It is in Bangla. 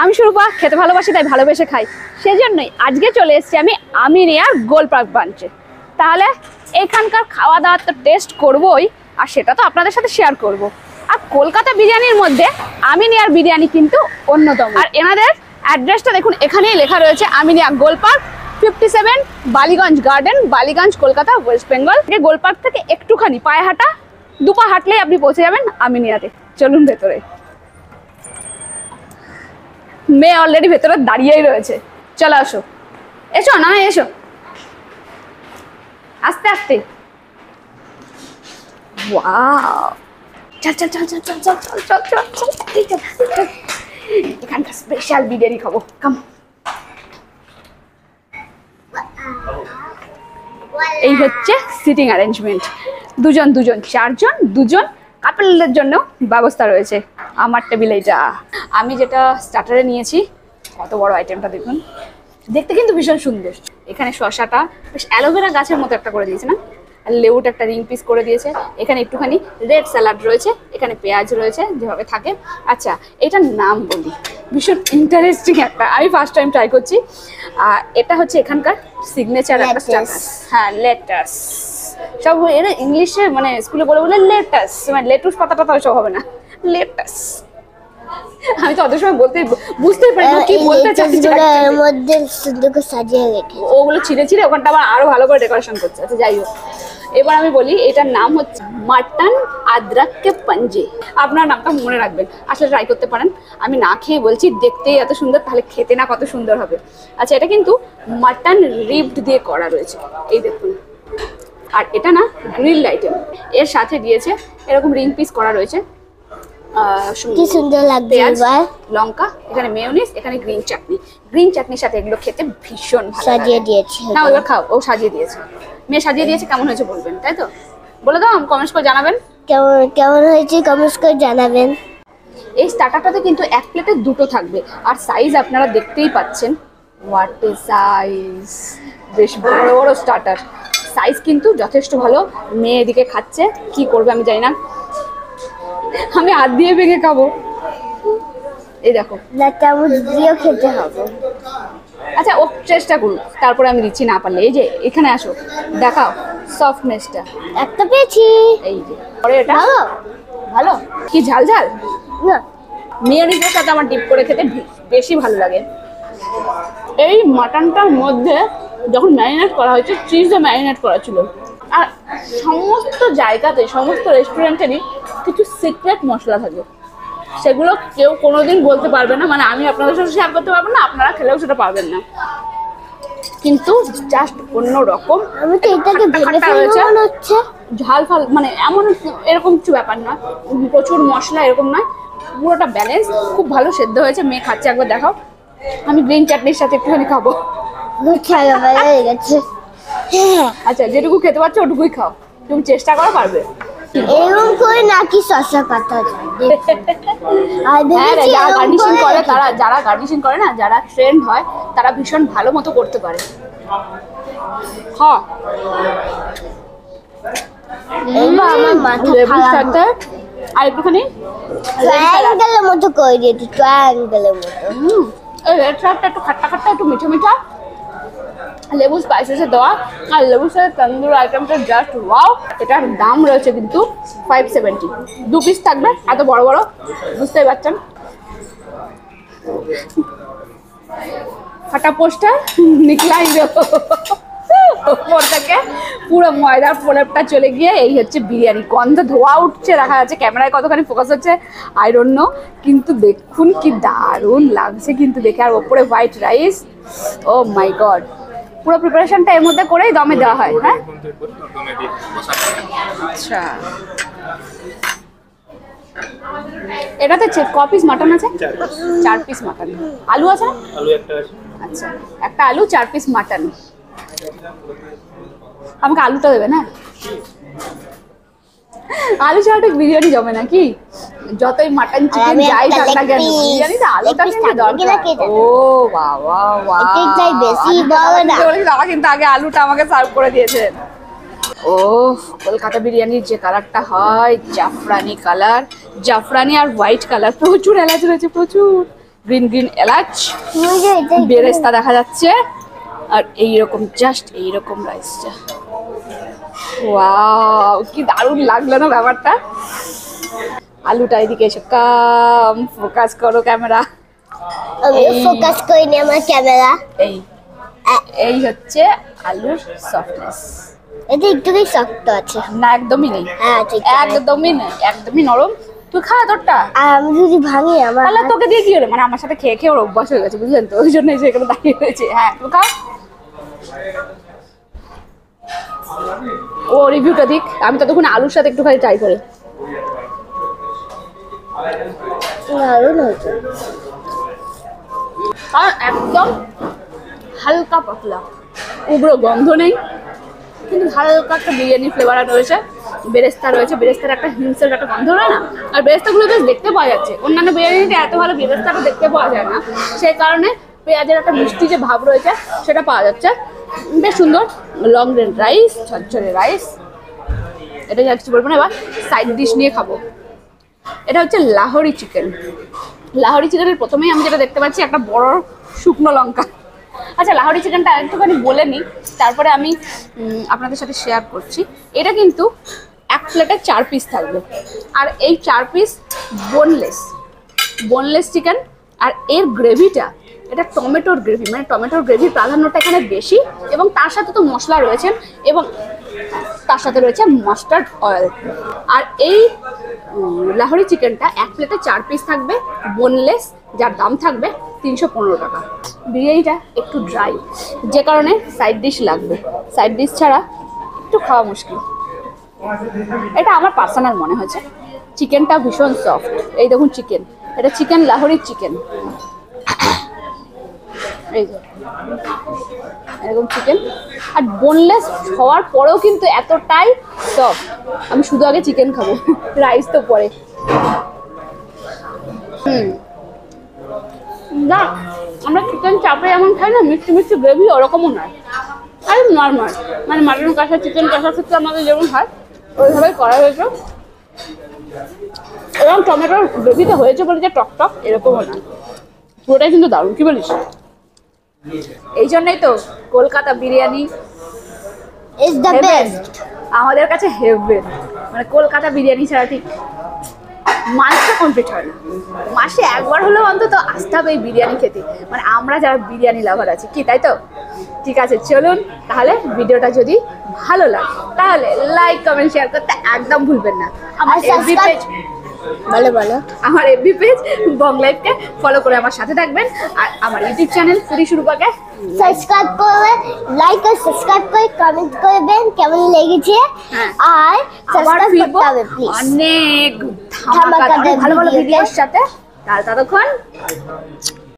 আমি সুরূপা, খেতে ভালোবাসি তাই ভালোবেসে খাই, সেজন্যই আজকে চলে এসেছি আমি আমিনিয়ার গোলপার্ক ব্রাঞ্চে। তাহলে এখানকার খাওয়া দাওয়ার তো টেস্ট করবই, আর সেটা তো আপনাদের সাথে শেয়ার করব। আর কলকাতা বিরিয়ানির মধ্যে আমিনিয়ার বিরিয়ানি কিন্তু অন্যতম। আর এনাদের অ্যাড্রেসটা দেখুন, এখানেই লেখা রয়েছে আমিনিয়া গোলপার্ক 57 বালিগঞ্জ গার্ডেন, বালিগঞ্জ, কলকাতা, ওয়েস্ট বেঙ্গল। গোলপার্ক থেকে একটুখানি পায়ে হাঁটা, দুপা হাঁটলেই আপনি পৌঁছে যাবেন আমিনিয়াতে। চলুন ভেতরে। মেয়ে অলরেডি ভেতরে দাঁড়িয়েই রয়েছে। চলো আসো, এসো না, এসো আস্তে আস্তে। ওয়াও, চল চল চল চল চল চল চল চল চল চল, এখানকার স্পেশাল বিরিয়ানি খাবো। কাম। এই হচ্ছে সিটিং অ্যারেঞ্জমেন্ট, দুজন দুজন, চারজন, দুজন কাপলদের জন্য ব্যবস্থা রয়েছে। আমার টেবিল এইটা। আমি যেটা স্টার্টারে নিয়েছি, কত বড় আইটেমটা দেখুন, দেখতে কিন্তু ভীষণ সুন্দর। এখানে শসাটা বেশ অ্যালোভেরা গাছের মতো একটা করে দিয়েছে না, আর লেবুটা একটা রিং পিস করে দিয়েছে। এখানে একটুখানি রেড স্যালাড রয়েছে, এখানে পেঁয়াজ রয়েছে যেভাবে থাকে। আচ্ছা, এটার নাম বলি, ভীষণ ইন্টারেস্টিং একটা, আমি ফার্স্ট টাইম ট্রাই করছি। এটা হচ্ছে এখানকার সিগনেচার একটা স্টার্টার। হ্যাঁ, লেটাস। সব এরা ইংলিশে মানে স্কুলে বলে বলে লেটাস, মানে লেটুস পাতা টাতা সব হবে না, লেটাস। আমি তো অত সময় বুঝতেই পারি না কি বলতে চাইছি। এর মধ্যে সুন্দর করে সাজিয়ে রেখে ওগুলো ছিঁড়ে ছিঁড়ে ওখানটা আবার আরো ভালো করে ডেকোরেশন করছে। আচ্ছা যাই হোক, এবার আমি বলি এটার নাম হচ্ছে মাটন আদরক কে পাঞ্জে। আপনার নামটা মনে রাখবেন, আসলে ট্রাই করতে পারেন। আমি না খেয়ে বলছি, দেখতেই এত সুন্দর, তাহলে খেতে না কত সুন্দর হবে। আচ্ছা, এটা কিন্তু মাটন রিবড দিয়ে করা রয়েছে, এই দেখুন। আর এটা না গ্রিলড আইটেম, এর সাথে দিয়েছে এরকম রিং পিস করা রয়েছে, কি সুন্দর লাগছে। এবার লঙ্কা, এখানে মেয়োনিজ, এখানে গ্রিন চাটনি। গ্রিন চাটনির সাথে এগুলো খেতে ভীষণ ভালো সাজিয়ে দিয়েছে। না, এবার খাও। ও সাজিয়ে দিয়েছে, মেয়ে সাজিয়ে দিয়েছে। কেমন হয়েছে বলবেন, তাই তো? বলে দাও, কমেন্টস করে জানাবেন কেমন কেমন হয়েছে, কমেন্টস করে জানাবেন। এই স্টার্টারটাতে কিন্তু এক প্লেটে দুটো থাকবে, আর সাইজ আপনারা দেখতেই পাচ্ছেন। হোয়াট এ সাইজ, বেশ বড় বড় স্টার্টার। সাইজ কিন্তু যথেষ্ট ভালো। মেয়ে এদিকে খাচ্ছে, কি করবে আমি জানি না, আমি হাত দিয়ে ভেঙে খাবো। এই দেখো, না চামচ দিয়েও খেতে হবে। আচ্ছা ও চেষ্টা করুক, তারপরে আমি দিচ্ছি, না পারলে। এই যে এখানে আসো, দেখাও সফটনেসটা। একটা পেয়েছি। এই যে পরে এটা ভালো ভালো, কি ঝাল ঝাল না, মেয়োনিজের সাথে আমার ডিপ করে খেতে বেশি ভালো লাগে। এই মাটনটার মধ্যে যখন ম্যারিনেট করা হয়েছে, চিজে ম্যারিনেট করা ছিল। আর সমস্ত জায়গাতে, সমস্ত রেস্টুরেন্টেরই কিছু সিক্রেট মশলা থাকে, সেগুলো কেউ কোনোদিন বলতে পারবে না। মানে আমি আপনাদের সাথে শেয়ার করতে পারবো না, আপনারা খেলেও সেটা পারবেন না, কিন্তু জাস্ট অন্য রকম। আমি তো এটাকে ভেঙে ফেলবো মনে হচ্ছে। ঝাল ফাল মানে এমন এরকম কিছু ব্যাপার না, প্রচুর মশলা এরকম নয়, পুরোটা ব্যালেন্স, খুব ভালো সেদ্ধ হয়েছে। মেয়ে খাচ্ছে, একবার দেখাও। আমি গ্রিন চাটনির সাথে একটুখানি খাবো। হয়ে গেছে। আচ্ছা, যেটুকু খেতে পারছো ওটুকুই খাও, তুমি চেষ্টা করো, পারবে। এরকম করে নাকি শসা কাটা যায়। আর দেখেছি যারা গার্নিশিং করে, যারা গার্নিশিং করে না, যারা ট্রেন্ড হয়, তারা ভীষণ ভালো মতো করতে পারে। হ্যাঁ, এবার আমার মাথা খারাপ। আর একটুখানি ট্রায়াঙ্গেলের মতো করে দিয়েছি, ট্রায়াঙ্গেলের মতো। এই রেড স্যালাডটা একটু খাট্টা খাট্টা, একটু মিঠা মিঠা, লেবু স্পাইসেসে দেওয়া, আর লেবুর সাথে তন্দুর আইটেমটা জাস্ট ওয়াও। এটার দাম রয়েছে কিন্তু 570, 2 পিস থাকবে, এত বড় বড়, বুঝতেই পারছেন। ফাটা পোস্টার নিকলাই ওপর থেকে পুরো ময়দার প্রলেপটা চলে গিয়ে এই হচ্ছে বিরিয়ানি। গন্ধ ধোয়া উঠছে, রাখা আছে। ক্যামেরায় কতখানি ফোকাস হচ্ছে আই ডোন্ট নো, কিন্তু দেখুন কি দারুণ লাগছে কিন্তু দেখে। আর ওপরে হোয়াইট রাইস, ও মাই গড। পুরো প্রিপারেশনটা এর মধ্যে করেই দমে দেওয়া হয়। হ্যাঁ, আচ্ছা, এটাতে ক পিস মাটন আছে? 4 পিস মাটন। আলু আছে? আলু একটা আছে। আচ্ছা, একটা আলু, 4 পিস মাটন। আমাকে আলুটা দেবে না, আলু ছাড়া ঠিক বিরিয়ানি জমে না কি? যতই মাটন চিকেন যাই থাক না কেন, বিরিয়ানিতে আলুটা কিন্তু দরকার। ও বাবা বাবা, এটাই বেশি বড় না। দাদা কিন্তু আগে আলুটা আমাকে সার্ভ করে দিয়েছেন। ও কলকাতা বিরিয়ানির যে কালারটা হয়, জাফরানি কালার, জাফরানি আর হোয়াইট কালার, প্রচুর এলাচ রয়েছে, প্রচুর। গ্রিন গ্রিন এলাচ, মুঝে এটা বেরেস্তা দেখা যাচ্ছে, আর এইরকম জাস্ট এইরকম রাইসটা। ওয়াও, কি দারুণ লাগলো না ব্যাপারটা। আলুটা এদিকে এসে কাম, ফোকাস করো ক্যামেরা। আমি এই- ফোকাস করিনি আমার ক্যামেরা। এই এই হচ্ছে আলুর সফটনেস। এটা একটুই শক্ত আছে। না একদমই নেই, হ্যাঁ ঠিক আছে। একদমই নেই, একদমই নরম। তুই খা তোরটা। আর আমি যদি ভাঙি আমার তাহলে তোকে দিয়ে কি হলো, মানে আমার সাথে খেয়ে খেয়ে ওর অভ্যাস হয়ে গেছে বুঝলেন তো, ওই জন্য এসে এখানে দাঁড়িয়ে রয়েছে। হ্যাঁ তুই খাও। ও রিভিউটা দিক, আমি ততক্ষণ আলুর সাথে একটুখানি ট্রাই করি। দারুণ হয়েছে। আর একদম হালকা পাতলা, উগ্র গন্ধ নেই, কিন্তু হালকা একটা বিরিয়ানি ফ্লেভার রয়েছে। বেরেস্তা রয়েছে, বেরেস্তার একটা হিংসের একটা গন্ধ রয় না, আর বেরেস্তাগুলো বেশ দেখতে পাওয়া যাচ্ছে। অন্যান্য বিরিয়ানিতে এত ভালো বেরেস্তাটা দেখতে পাওয়া যায় না, সেই কারণে পেঁয়াজের একটা মিষ্টি যে ভাব রয়েছে সেটা পাওয়া যাচ্ছে। বেশ সুন্দর লং গ্রেন রাইস, ঝরঝরে রাইস। এটা যা কিছু বলবো না, এবার সাইড ডিশ নিয়ে খাবো। এটা হচ্ছে লাহোরি চিকেন। লাহোরি চিকেনের প্রথমেই আমি যেটা দেখতে পাচ্ছি একটা বড় শুকনো লঙ্কা। আচ্ছা, লাহোরি চিকেনটা একটুখানি বলে নিই, তারপরে আমি আপনাদের সাথে শেয়ার করছি। এটা কিন্তু এক প্লেটে 4 পিস থাকবে, আর এই 4 পিস বোনলেস চিকেন। আর এর গ্রেভিটা, এটা টমেটোর গ্রেভি, মানে টমেটোর গ্রেভির প্রাধান্যটা এখানে বেশি, এবং তার সাথে তো মশলা রয়েছে, এবং তার সাথে রয়েছে মাস্টার্ড অয়েল। আর এই লাহোরি চিকেনটা এক প্লেটে 4 পিস থাকবে, বোনলেস, যার দাম থাকবে 315 টাকা। বিরিয়ানিটা একটু ড্রাই, যে কারণে সাইড ডিশ লাগবে। সাইড ডিশ ছাড়া একটু খাওয়া মুশকিল। এটা আমার পার্সোনাল মনে হয়েছে। চিকেনটা ভীষণ সফট। এই দেখুন চিকেন, এটা চিকেন লাহোরি চিকেন। এই যে এরকম চিকেন, আর বোনলেস হওয়ার পরেও কিন্তু এতটাই সফট। আমি শুধু আগে চিকেন খাবো, রাইস তো পরে। না, আমরা চিকেন চাপে যেমন খাই না, মিষ্টি মিষ্টি গ্রেভি, ওরকমও নয়, আর নর্মাল, মানে মাটন কষা, চিকেন কষার ক্ষেত্রে আমাদের যেমন হয় ওইভাবেই করা হয়েছে। এবং টমেটোর গ্রেভিতে হয়েছে বলে যে টক টক এরকমও না, পুরোটাই কিন্তু দারুণ। কি বলিস? এই জন্যই তো Kolkata biryani is the haven best. আমাদের কাছে হেভেন। মানে কলকাতা বিরিয়ানি ছাড়া ঠিক মাসটা কমপ্লিট হয় না। মাসে একবার হলেও অন্তত আসতে হবে এই বিরিয়ানি খেতে, মানে আমরা যারা বিরিয়ানি লাভার আছি, কি তাই তো? ঠিক আছে, চলুন তাহলে। ভিডিওটা যদি ভালো লাগে তাহলে লাইক, কমেন্ট, শেয়ার করতে একদম ভুলবেন না। আমার এফবি পেজ, বলো বলো। আমার এফবি পেজ বং লাইফকে ফলো করে আমার সাথে থাকবেন, আর আমার ইউটিউব চ্যানেল ফুরি শুরুপাকে সাবস্ক্রাইব করবে, লাইক আর সাবস্ক্রাইব করে কমেন্ট করবেন কেমন লেগেছে। হ্যাঁ। আর আবার সাবস্ক্রাইব ফিরবো করতে হবে প্লিজ। অনেক ধামাকাদার ভালো ভালো ভিডিওতে। ভিডিওর সাথে। তাহলে ততক্ষণ